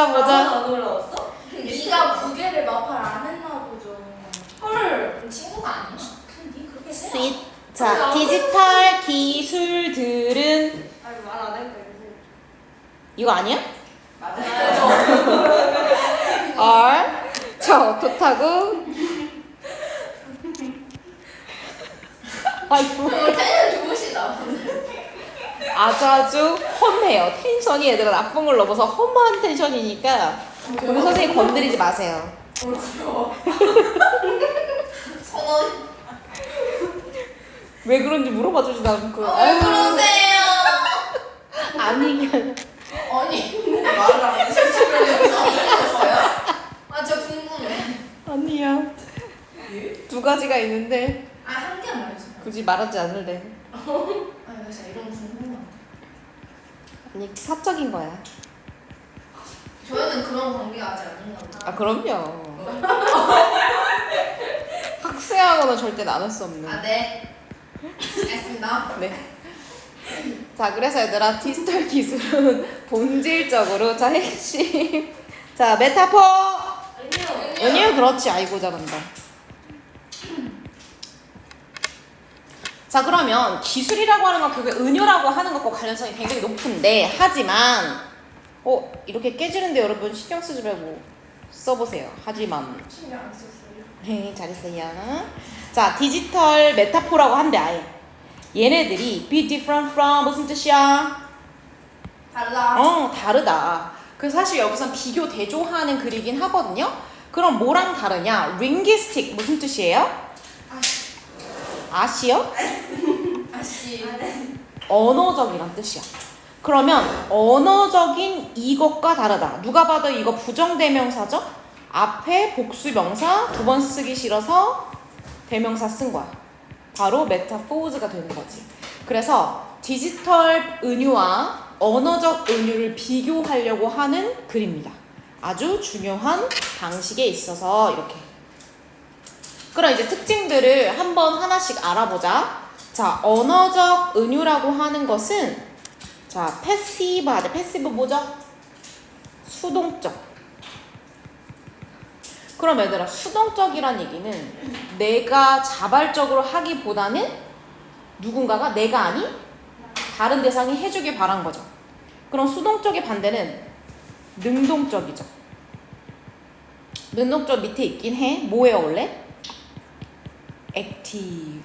보자. 안 올라왔어? 네가 부계를 마팔 안 했나 보죠. 헐. 친구가 아니야? 네 그렇게 해. 스윗. 자, 디지털 기술들은 아니 말안 할까 이거. 이거 아니야? 맞아요. R. 저 어떻다고? 아이고. 텐션 좋으시다. 아주 험해요. 텐션이 애들은 나쁜 걸 넘어서 험한 텐션이니까 우리 선생님 건드리지 마세요. 귀여워. 선원. 왜 그런지 물어봐 주지도 않고. 왜 그러세요? 아니면 아니 말을 안 해주시면 아, 저 궁금해. 아니야. 두 가지가 있는데 한 개만 말해주세요. 굳이 말하지 않을래. 아니 나 진짜 이런 거 궁금해. 아니 사적인 거야. 저희는 그런 관계가 아직 아닌가 보다. 아 그럼요. 학생하고는 절대 나눌 수 없는. 아 네. 알겠습니다. 네. 자 그래서 얘들아 디지털 기술은 본질적으로 자 핵심. 자 메타포. 은유 그렇지. 아이고 잘한다. 자 그러면 기술이라고 하는 건 결국에 은유라고 하는 것과 관련성이 굉장히 높은데 하지만 이렇게 깨지는데 여러분 신경 쓰지 말고 써보세요. 하지만 신경 안 썼어요. 네 잘했어요. 자 디지털 메타포라고 한대 아예 얘네들이 be different from 무슨 뜻이야? 달라. 다르다. 그래서 사실 여기선 비교 대조하는 글이긴 하거든요. 그럼 뭐랑 다르냐? linguistic 무슨 뜻이에요? 아시요? 아씨. 언어적이란 뜻이야. 그러면 언어적인 이것과 다르다. 누가 봐도 이거 부정대명사죠? 앞에 복수명사 두 번 쓰기 싫어서 대명사 쓴 거야. 바로 메타포즈가 되는 거지. 그래서 디지털 은유와 언어적 은유를 비교하려고 하는 글입니다. 아주 중요한 방식에 있어서 이렇게. 그럼 이제 특징들을 한번 하나씩 알아보자. 자, 언어적 은유라고 하는 것은 자, 패시브 하자. 패시브 뭐죠? 수동적. 그럼 얘들아, 수동적이란 얘기는 내가 자발적으로 하기보다는 누군가가 내가 아닌 다른 대상이 해주길 바란 거죠. 그럼 수동적의 반대는 능동적이죠. 능동적 밑에 있긴 해. 뭐예요 원래? active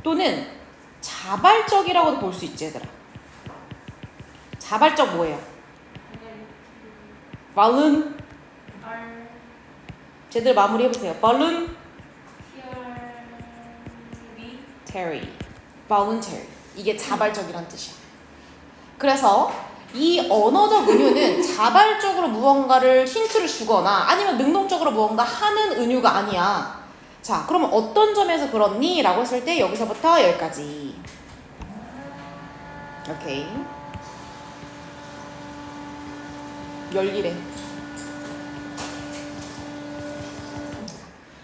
또는 자발적이라고도 볼 수 있지 얘들아. 자발적 뭐예요? balloon 제대로 마무리해보세요. balloon voluntary 이게 자발적이란 뜻이야. 그래서 이 언어적 은유는 자발적으로 무언가를 힌트를 주거나 아니면 능동적으로 무언가 하는 은유가 아니야. 자, 그러면 어떤 점에서 그렇니? 라고 했을 때 여기서부터 여기까지. 오케이. 열기래.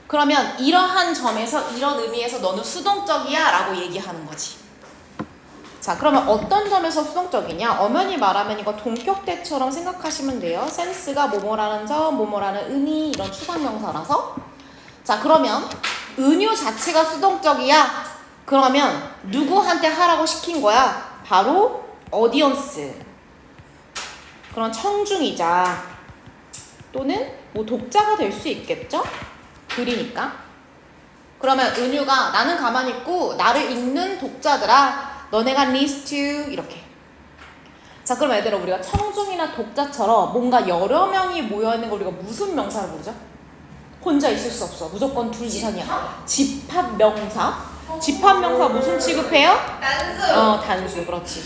그러면 이러한 점에서 이런 의미에서 너는 수동적이야 라고 얘기하는 거지. 자, 그러면 어떤 점에서 수동적이냐? 엄연히 말하면 이거 동격대처럼 생각하시면 돼요. 센스가 뭐뭐라는 점, 뭐뭐라는 의미 이런 추상명사라서. 자, 그러면 은유 자체가 수동적이야? 그러면 누구한테 하라고 시킨 거야? 바로 어디언스. 그런 청중이자 또는 뭐 독자가 될 수 있겠죠? 글이니까. 그러면 은유가 나는 가만히 있고 나를 읽는 독자들아 너네가 listen to 이렇게. 자 그럼 얘들아 우리가 청중이나 독자처럼 뭔가 여러 명이 모여있는 걸 우리가 무슨 명사를 부르죠? 혼자 있을 수 없어. 무조건 둘 이상이야. 집합명사. 집합명사 무슨 취급해요? 단수. 단수. 그렇지.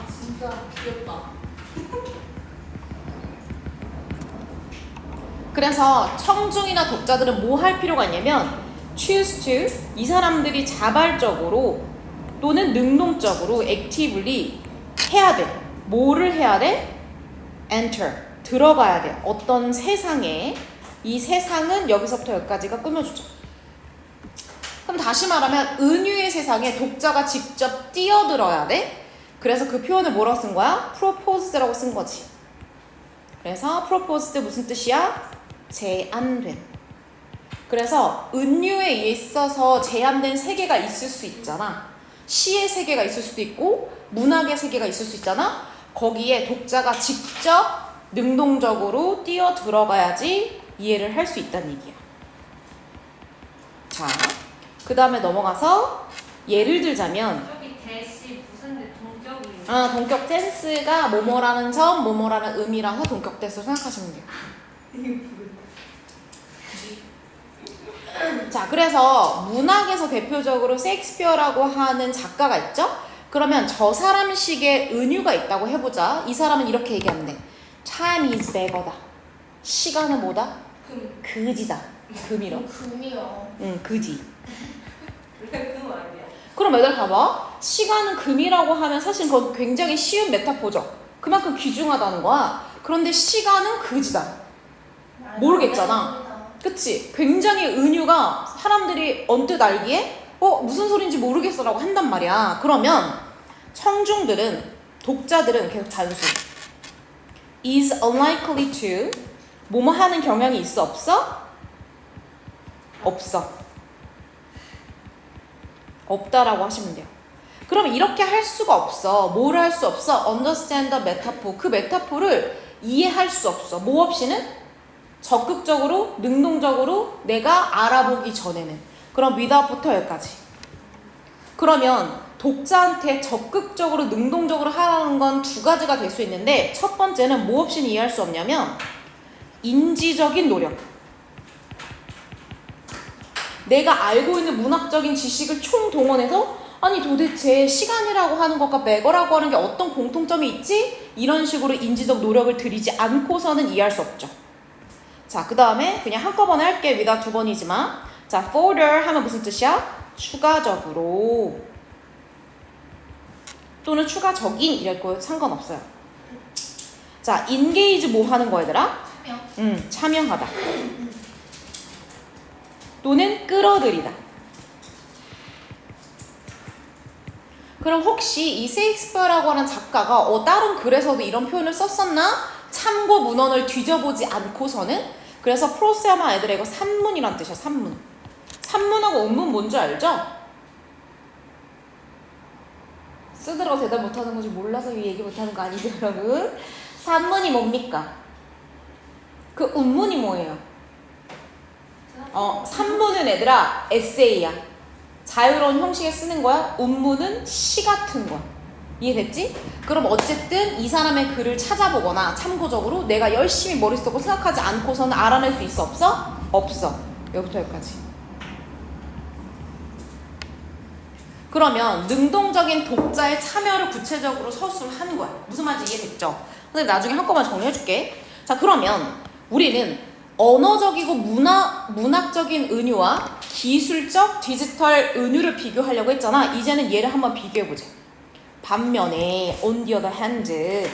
진짜 귀엽다. 그래서 청중이나 독자들은 뭐 할 필요가 있냐면 choose to 이 사람들이 자발적으로 또는 능동적으로 actively 해야 돼. 뭐를 해야 돼? enter 들어가야 돼. 어떤 세상에 이 세상은 여기서부터 여기까지가 꾸며주죠. 그럼 다시 말하면 은유의 세상에 독자가 직접 뛰어들어야 돼. 그래서 그 표현을 뭐라고 쓴 거야? proposed라고 쓴 거지. 그래서 proposed 무슨 뜻이야? 제안된. 그래서 은유에 있어서 제안된 세계가 있을 수 있잖아. 시의 세계가 있을 수도 있고 문학의 세계가 있을 수 있잖아. 거기에 독자가 직접 능동적으로 뛰어 들어가야지 이해를 할 수 있다는 얘기야. 자, 그 다음에 넘어가서 예를 들자면 저기 대시 무슨 데 동격이. 동격 텐스가 뭐뭐라는 점, 뭐뭐라는 의미라서 동격 텐스로 생각하시면 돼요. 자, 그래서 문학에서 대표적으로 셰익스피어라고 하는 작가가 있죠? 그러면 저 사람식의 은유가 있다고 해보자. 이 사람은 이렇게 얘기하면 돼. Time is beggar다. 시간은 뭐다? 그지다. 금이로. 금이요. 응, 그지. 왜 그거 아니야? 그럼 애들 봐봐. 시간은 금이라고 하면 사실 그건 굉장히 쉬운 메타포죠. 그만큼 귀중하다는 거야. 그런데 시간은 그지다. 모르겠잖아. 그치? 굉장히 은유가 사람들이 언뜻 알기에 무슨 소린지 모르겠어 라고 한단 말이야. 그러면 청중들은, 독자들은 계속 단수 is unlikely to 뭐뭐 하는 경향이 있어 없어? 없어. 없다라고 하시면 돼요. 그러면 이렇게 할 수가 없어. 뭘 할 수 없어? understand the metaphor. 그 메타포를 이해할 수 없어. 뭐 없이는? 적극적으로, 능동적으로 내가 알아보기 전에는. 그럼 without부터 여기까지. 그러면 독자한테 적극적으로, 능동적으로 하라는 건 두 가지가 될 수 있는데 첫 번째는 뭐 없이는 이해할 수 없냐면 인지적인 노력. 내가 알고 있는 문학적인 지식을 총동원해서 아니 도대체 시간이라고 하는 것과 매거라고 하는 게 어떤 공통점이 있지? 이런 식으로 인지적 노력을 들이지 않고서는 이해할 수 없죠. 자, 그 다음에 그냥 한꺼번에 할게. 위다 두 번이지만. 자, further 하면 무슨 뜻이야? 추가적으로 또는 추가적인 이럴 거 상관없어요. 자, engage 뭐 하는 거 얘들아? 참여. 참여하다. 또는 끌어들이다. 그럼 혹시 이 셰익스피어라고 하는 작가가 다른 글에서도 이런 표현을 썼었나? 참고 문헌을 뒤져보지 않고서는. 그래서 프로세마 애들아 이거 산문이란 뜻이야. 산문. 산문하고 원문 뭔지 알죠? 쓰더라고 대답 못하는 거지 몰라서 얘기 못하는 거 아니죠 여러분? 산문이 뭡니까? 그 운문이 뭐예요? 산문은 얘들아 에세이야. 자유로운 형식에 쓰는 거야. 운문은 시 같은 거야. 이해됐지? 그럼 어쨌든 이 사람의 글을 찾아보거나 참고적으로 내가 열심히 머릿속으로 생각하지 않고서는 알아낼 수 있어 없어? 없어. 여기부터 여기까지. 그러면 능동적인 독자의 참여를 구체적으로 서술하는 거야. 무슨 말인지 이해됐죠? 선생님 나중에 한꺼번에 정리해줄게. 자, 그러면 우리는 언어적이고 문학적인 은유와 기술적 디지털 은유를 비교하려고 했잖아. 이제는 얘를 한번 비교해보자. 반면에 on the other hand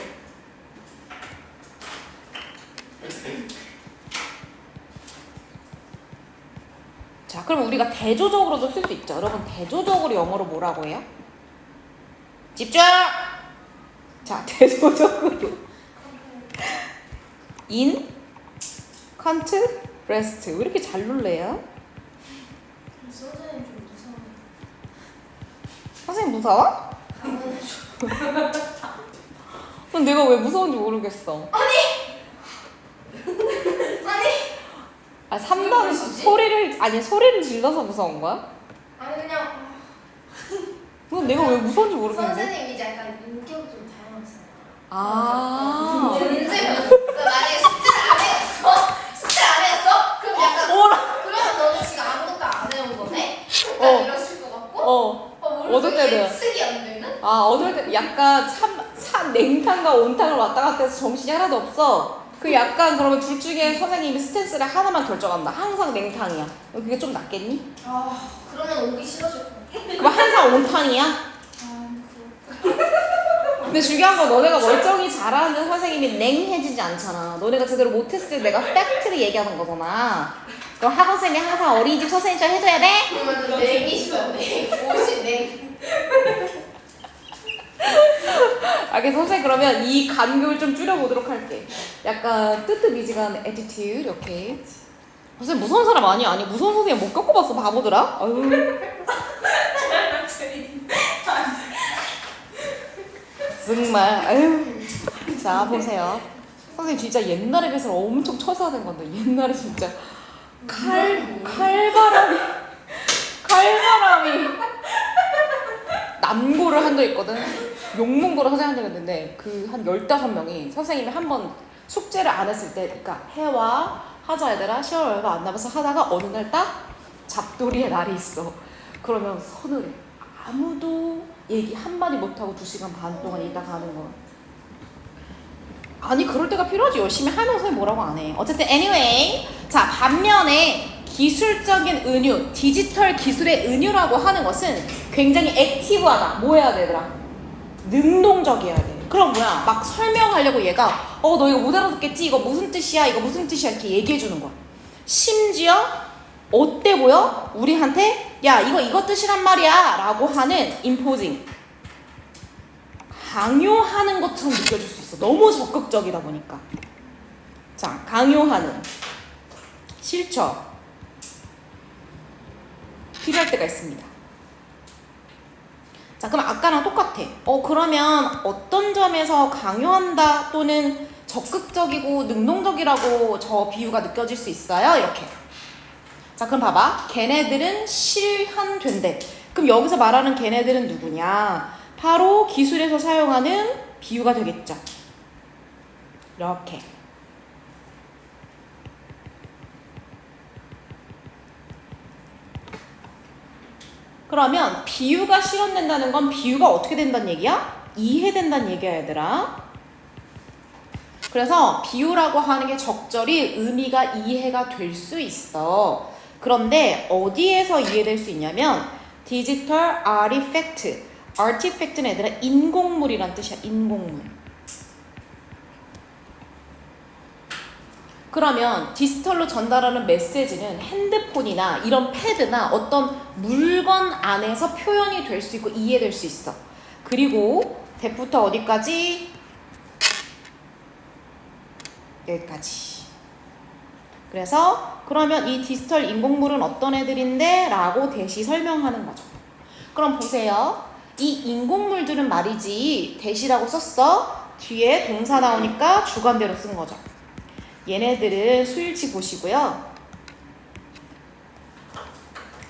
자, 그럼 우리가 대조적으로도 쓸 수 있죠. 여러분 대조적으로 영어로 뭐라고 해요? 집중! 자, 대조적으로 in, contrast. 왜 이렇게 잘 놀래요? 선생님 좀 무서워. 선생님 무서워? 그럼 내가 왜 무서운지 모르겠어. 아, 3번 소리를 질러서 무서운 거야? 아니 그냥 그럼 내가 왜 무서운지 모르겠는데. 선생님이 이제 약간 인격이 좀 다양하잖아요. 아. 문제는 만약에 숙제를 안 해왔어? 숙제를 안 해왔어? 그럼 약간 그러면 너는 지금 아무것도 안 해온 거네? 약간 이러실 것 같고 어떨 때는 예측이 안 되는? 어떨 때 약간 냉탕과 온탕을 왔다 갔다 해서 정신이 하나도 없어. 그 약간 그러면 둘 중에 선생님이 스탠스를 하나만 결정한다. 항상 냉탕이야. 그게 좀 낫겠니? 그러면 오기 싫어질 것 같아. 그럼 항상 온탕이야? 근데 중요한 건 너네가 멀쩡히 잘하는 선생님이 냉해지지 않잖아. 너네가 제대로 못했을 때 내가 팩트를 얘기하는 거잖아. 그럼 학원 선생님이 항상 어린이집 선생님처럼 해줘야 돼? 그러면 냉이 싫어. 냉. 옷이 냉. 알겠어. 선생님 그러면 이 간격을 좀 줄여보도록 할게. 약간 뜨뜻미지근한 attitude. 오케이. 선생님 무서운 사람 아니야? 아니 무서운 선생님 못 겪어봤어 바보들아? 아유. 정말 아유. 자 보세요. 선생님 진짜 옛날에 비해서 엄청 처사된 건데 옛날에 진짜 칼바람이 남고를 한 적 있거든. 용문고를 선생님 한 적 있는데 그 한 15명이 선생님이 한 번 숙제를 안 했을 때 그러니까 해와 하자 얘들아 시험 얼마 안 남아서 하다가 어느 날 딱 잡돌이의 날이 있어. 그러면 서늘해. 아무도 얘기 한마디 못하고 2시간 반 동안 있다 가는 거야. 아니 그럴 때가 필요하지. 열심히 하면 선생님 뭐라고 안 해. 어쨌든 anyway 자 반면에 기술적인 은유, 디지털 기술의 은유라고 하는 것은 굉장히 액티브하다. 뭐 해야 되더라? 능동적이어야 돼. 그럼 뭐야? 막 설명하려고 얘가 너 이거 못 알아듣겠지? 이거 무슨 뜻이야? 이거 무슨 뜻이야? 이렇게 얘기해 주는 거야. 심지어 어때 보여? 우리한테 야 이거 뜻이란 말이야 라고 하는 imposing 강요하는 것처럼 느껴질 수 있어. 너무 적극적이다 보니까. 자 강요하는 싫죠? 필요할 때가 있습니다. 자 그럼 아까랑 똑같아. 그러면 어떤 점에서 강요한다 또는 적극적이고 능동적이라고 저 비유가 느껴질 수 있어요? 이렇게. 자 그럼 봐봐. 걔네들은 실현된대. 그럼 여기서 말하는 걔네들은 누구냐? 바로 기술에서 사용하는 비유가 되겠죠. 이렇게. 그러면 비유가 실현된다는 건 비유가 어떻게 된다는 얘기야? 이해된다는 얘기야 얘들아. 그래서 비유라고 하는 게 적절히 의미가 이해가 될 수 있어. 그런데 어디에서 이해될 수 있냐면 디지털 아티팩트. 아티팩트는 얘들아 인공물이란 뜻이야. 인공물. 그러면 디지털로 전달하는 메시지는 핸드폰이나 이런 패드나 어떤 물건 안에서 표현이 될 수 있고 이해될 수 있어. 그리고 대부터 어디까지? 여기까지. 그래서 그러면 이 디지털 인공물은 어떤 애들인데? 라고 대시 설명하는 거죠. 그럼 보세요. 이 인공물들은 말이지 대시라고 썼어. 뒤에 동사 나오니까 주관대로 쓴 거죠. 얘네들은 수일치 보시고요.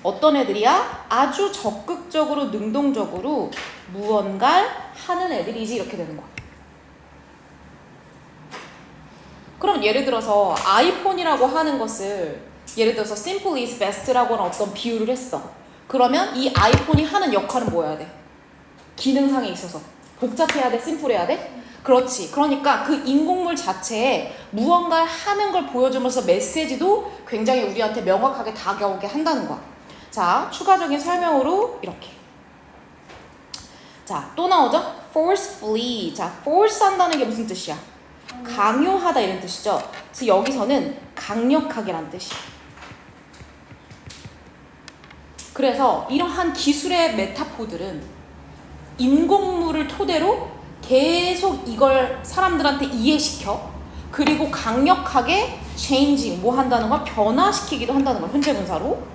어떤 애들이야? 아주 적극적으로 능동적으로 무언가를 하는 애들이지 이렇게 되는 거야. 그럼 예를 들어서 아이폰이라고 하는 것을 예를 들어서 simple is best라고 하는 어떤 비유를 했어. 그러면 이 아이폰이 하는 역할은 뭐여야 돼? 기능상에 있어서 복잡해야 돼? 심플해야 돼? 그렇지. 그러니까 그 인공물 자체에 무언가를 하는 걸 보여주면서 메시지도 굉장히 우리한테 명확하게 다가오게 한다는 거야. 자, 추가적인 설명으로 이렇게. 자, 또 나오죠? forcefully. 자, force 한다는 게 무슨 뜻이야? 강요하다 이런 뜻이죠. 그래서 여기서는 강력하게란 뜻이야. 그래서 이러한 기술의 메타포들은 인공물을 토대로 계속 이걸 사람들한테 이해시켜. 그리고 강력하게 changing 뭐 한다는 걸 변화시키기도 한다는 걸 현재 분사로.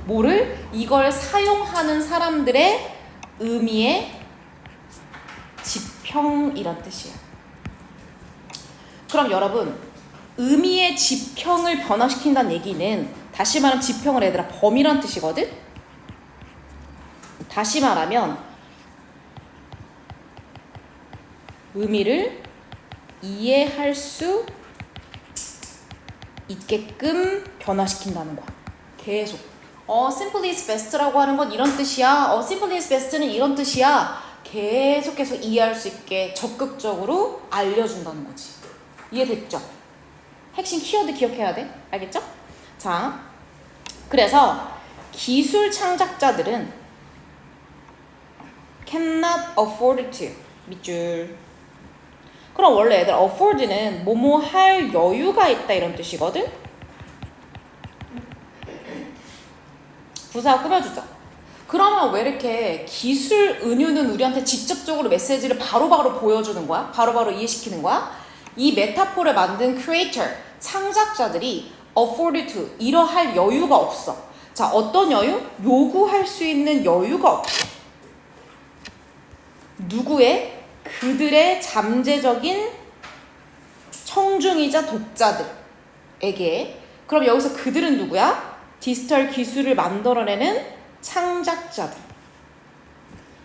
뭐를? 이걸 사용하는 사람들의 의미의 지평이란 뜻이야. 그럼 여러분 의미의 지평을 변화시킨다는 얘기는 다시 말하면 지평을 얘들아 범위란 뜻이거든? 다시 말하면 의미를 이해할 수 있게끔 변화시킨다는 거야. 계속. Simply is best라고 하는 건 이런 뜻이야. Simply is best는 이런 뜻이야. 계속해서 이해할 수 있게 적극적으로 알려준다는 거지. 이해됐죠? 핵심 키워드 기억해야 돼. 알겠죠? 자, 그래서 기술 창작자들은 cannot afford to 밑줄. 그럼 원래 얘들 afford는 뭐뭐 할 여유가 있다 이런 뜻이거든. 부사 꾸며주죠. 그러면 왜 이렇게 기술 은유는 우리한테 직접적으로 메시지를 바로바로 보여주는 거야? 바로바로 이해시키는 거야? 이 메타포를 만든 creator, 창작자들이 afford to, 이러할 여유가 없어. 자, 어떤 여유? 요구할 수 있는 여유가 없어. 누구의? 그들의 잠재적인 청중이자 독자들에게. 그럼 여기서 그들은 누구야? 디지털 기술을 만들어내는 창작자들.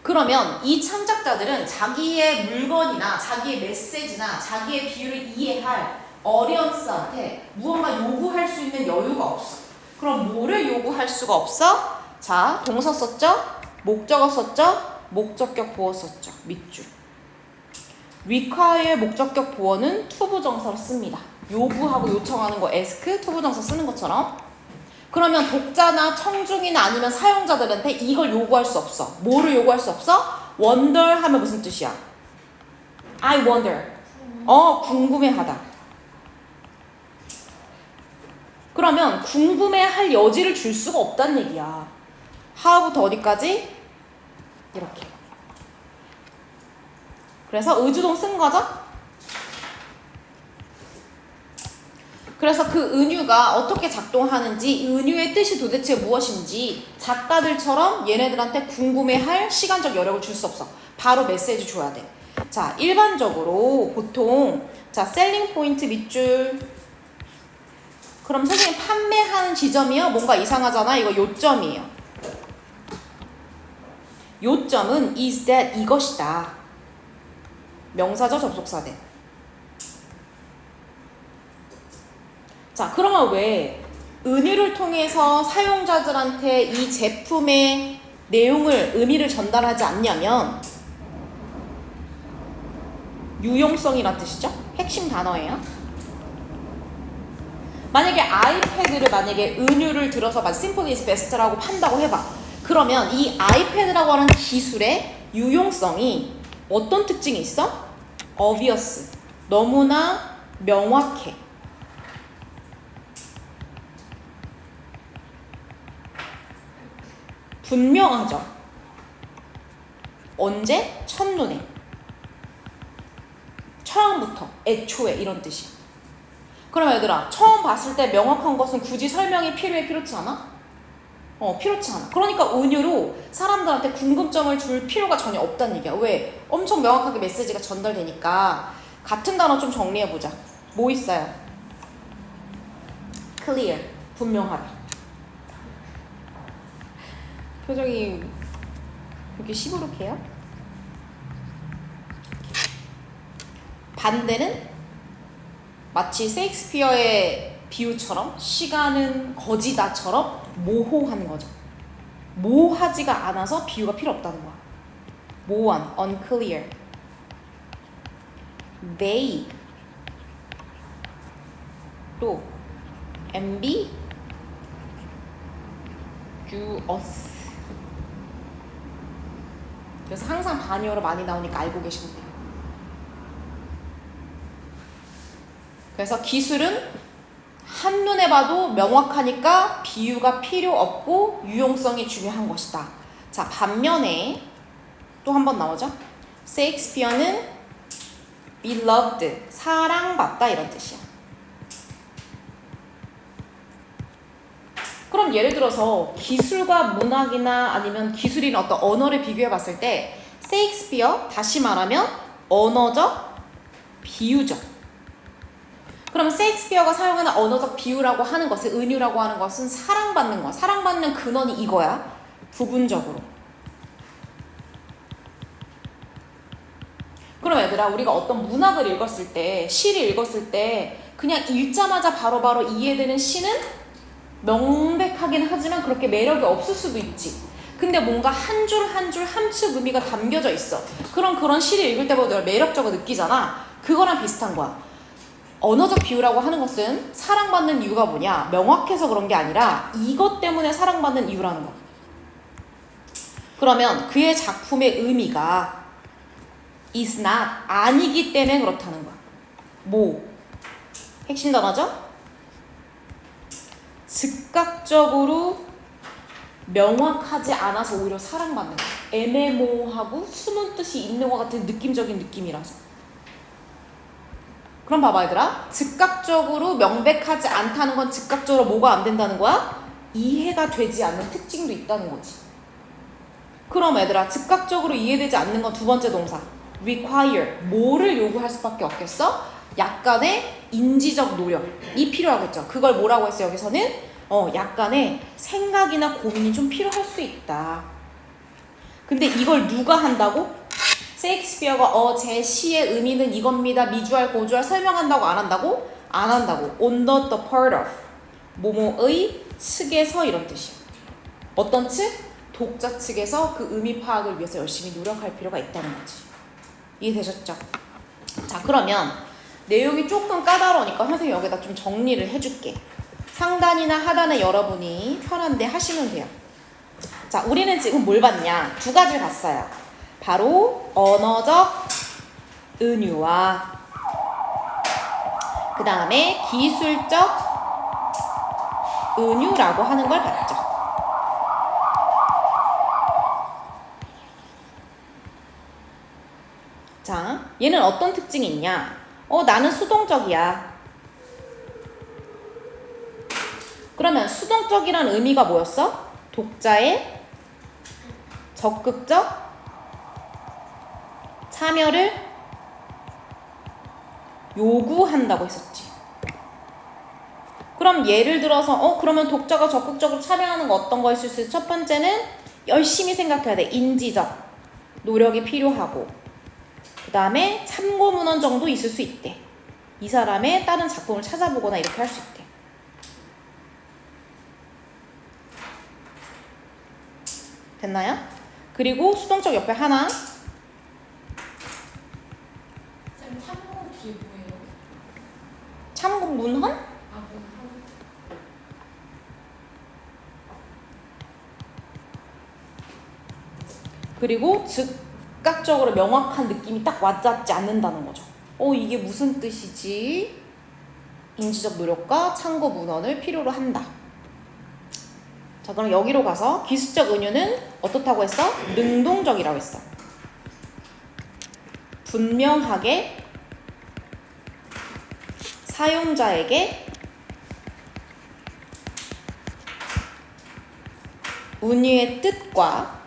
그러면 이 창작자들은 자기의 물건이나 자기의 메시지나 자기의 비유를 이해할 어디언스한테 무언가 요구할 수 있는 여유가 없어. 그럼 뭐를 요구할 수가 없어? 자, 동사 썼죠? 목적어 썼죠? 목적격 보어 썼죠? 밑줄. require 목적격 보어는 투부정사로 씁니다. 요구하고 요청하는 거 ask, 투부정사 쓰는 것처럼. 그러면 독자나 청중이나 아니면 사용자들한테 이걸 요구할 수 없어. 뭐를 요구할 수 없어? wonder 하면 무슨 뜻이야? I wonder. 궁금해하다. 그러면 궁금해할 여지를 줄 수가 없다는 얘기야. how부터 어디까지? 이렇게. 그래서 의주동 쓴 거죠? 그래서 그 은유가 어떻게 작동하는지, 은유의 뜻이 도대체 무엇인지 작가들처럼 얘네들한테 궁금해할 시간적 여력을 줄 수 없어. 바로 메시지 줘야 돼. 자, 일반적으로 보통 자, 셀링 포인트 밑줄. 그럼 선생님 판매하는 지점이요? 뭔가 이상하잖아. 이거 요점이에요. 요점은 is that 이것이다. 명사죠, 접속사대. 자, 그러면 왜 은유를 통해서 사용자들한테 이 제품의 내용을, 의미를 전달하지 않냐면 유용성이란 뜻이죠? 핵심 단어예요. 만약에 아이패드를 만약에 은유를 들어서 simple is best라고 판다고 해봐. 그러면 이 아이패드라고 하는 기술의 유용성이 어떤 특징이 있어? obvious. 너무나 명확해. 분명하죠. 언제? 첫눈에. 처음부터, 애초에 이런 뜻이야. 그럼 얘들아, 처음 봤을 때 명확한 것은 굳이 설명이 필요해? 필요치 않아? 필요치 않아. 그러니까 은유로 사람들한테 궁금점을 줄 필요가 전혀 없다는 얘기야. 왜? 엄청 명확하게 메시지가 전달되니까. 같은 단어 좀 정리해보자. 뭐 있어요? clear, 분명하다. 표정이 이렇게 시무룩해요? 반대는 마치 셰익스피어의 비유처럼 시간은 거지다처럼 모호한 거죠. 모호하지가 않아서 비유가 필요 없다는 거야. 모호한, unclear, vague, 또 ambiguous. 그래서 항상 반의어로 많이 나오니까 알고 계시면 돼요. 그래서 기술은 한눈에 봐도 명확하니까 비유가 필요 없고 유용성이 중요한 것이다. 자, 반면에 또 한 번 나오죠? 셰익스피어는 beloved, 사랑받다 이런 뜻이야. 그럼 예를 들어서 기술과 문학이나 아니면 기술이나 어떤 언어를 비교해 봤을 때 셰익스피어, 다시 말하면 언어적, 비유적. 그러면 셰익스피어가 사용하는 언어적 비유라고 하는 것은, 은유라고 하는 것은 사랑받는 거야. 사랑받는 근원이 이거야. 부분적으로. 그럼 얘들아, 우리가 어떤 문학을 읽었을 때, 시를 읽었을 때 그냥 읽자마자 바로바로 이해되는 시는 명백하긴 하지만 그렇게 매력이 없을 수도 있지. 근데 뭔가 한 줄 한 줄 함축 의미가 담겨져 있어. 그럼 그런 시를 읽을 때보다 매력적으로 느끼잖아. 그거랑 비슷한 거야. 언어적 비유라고 하는 것은 사랑받는 이유가 뭐냐? 명확해서 그런 게 아니라 이것 때문에 사랑받는 이유라는 거야. 그러면 그의 작품의 의미가 is not, 아니기 때문에 그렇다는 거야. 뭐? 핵심 단어죠? 즉각적으로 명확하지 않아서 오히려 사랑받는 거야. 애매모호하고 숨은 뜻이 있는 것 같은 느낌적인 느낌이라서. 그럼 봐봐 얘들아. 즉각적으로 명백하지 않다는 건 즉각적으로 뭐가 안 된다는 거야? 이해가 되지 않는 특징도 있다는 거지. 그럼 얘들아 즉각적으로 이해되지 않는 건 두 번째 동사 require. 뭐를 요구할 수밖에 없겠어? 약간의 인지적 노력이 필요하겠죠. 그걸 뭐라고 했어 여기서는? 약간의 생각이나 고민이 좀 필요할 수 있다. 근데 이걸 누가 한다고? 셰익스피어가 제 시의 의미는 이겁니다. 미주알, 고주알 설명한다고 안 한다고? 안 한다고. On the part of. 뭐뭐의 측에서 이런 뜻이야. 어떤 측? 독자 측에서 그 의미 파악을 위해서 열심히 노력할 필요가 있다는 거지. 이해되셨죠? 자 그러면 내용이 조금 까다로우니까 선생님이 여기다 좀 정리를 해줄게. 상단이나 하단에 여러분이 편한데 하시면 돼요. 자, 우리는 지금 뭘 봤냐? 두 가지를 봤어요. 바로 언어적 은유와 그 다음에 기술적 은유라고 하는 걸 봤죠. 자, 얘는 어떤 특징이 있냐? 나는 수동적이야. 그러면 수동적이란 의미가 뭐였어? 독자의 적극적 참여를 요구한다고 했었지. 그럼 예를 들어서 그러면 독자가 적극적으로 참여하는 거 어떤 거 있을 수 있어? 첫 번째는 열심히 생각해야 돼. 인지적 노력이 필요하고 그 다음에 참고 문헌 정도 있을 수 있대. 이 사람의 다른 작품을 찾아보거나 이렇게 할 수 있대. 됐나요? 그리고 수동적 옆에 하나. 쌤 참고 뒤에 뭐예요? 참고 문헌? 아 뭐. 그리고 즉각적으로 명확한 느낌이 딱 와닿지 않는다는 거죠. 이게 무슨 뜻이지? 인지적 노력과 참고 문헌을 필요로 한다. 자, 그럼 여기로 가서 기술적 은유는 어떻다고 했어? 능동적이라고 했어. 분명하게 사용자에게 은유의 뜻과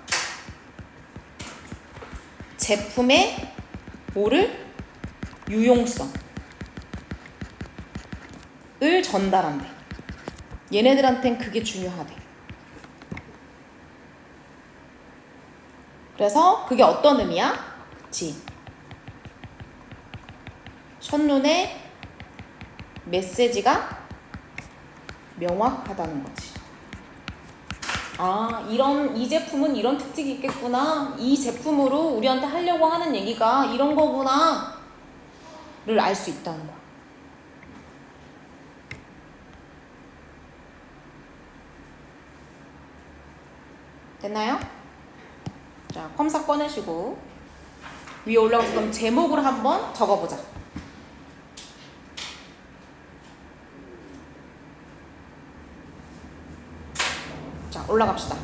제품의 뭐를? 유용성을 전달한대. 얘네들한텐 그게 중요하대. 그래서 그게 어떤 의미야? 그치? 첫눈에 메시지가 명확하다는 거지. 이 제품은 이런 특징이 있겠구나. 이 제품으로 우리한테 하려고 하는 얘기가 이런 거구나. 를 알 수 있다는 거야. 됐나요? 자, 컴사 꺼내시고 위에 올라가서 그럼 제목을 한번 적어보자. 자, 올라갑시다.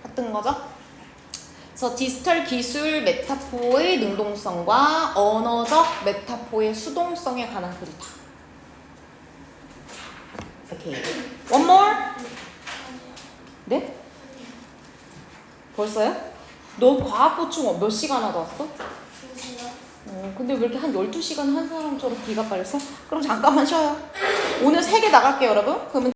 같은 거죠? 그래서 디지털 기술 메타포의 능동성과 언어적 메타포의 수동성에 관한 글이다. 오케이. One more? 네? 벌써요? 너 과학 보충 몇 시간 하다 왔어? 근데 왜 이렇게 한 12시간 한 사람처럼 기가 빨렸어? 그럼 잠깐만 쉬어요. 오늘 3개 나갈게요, 여러분. 그러면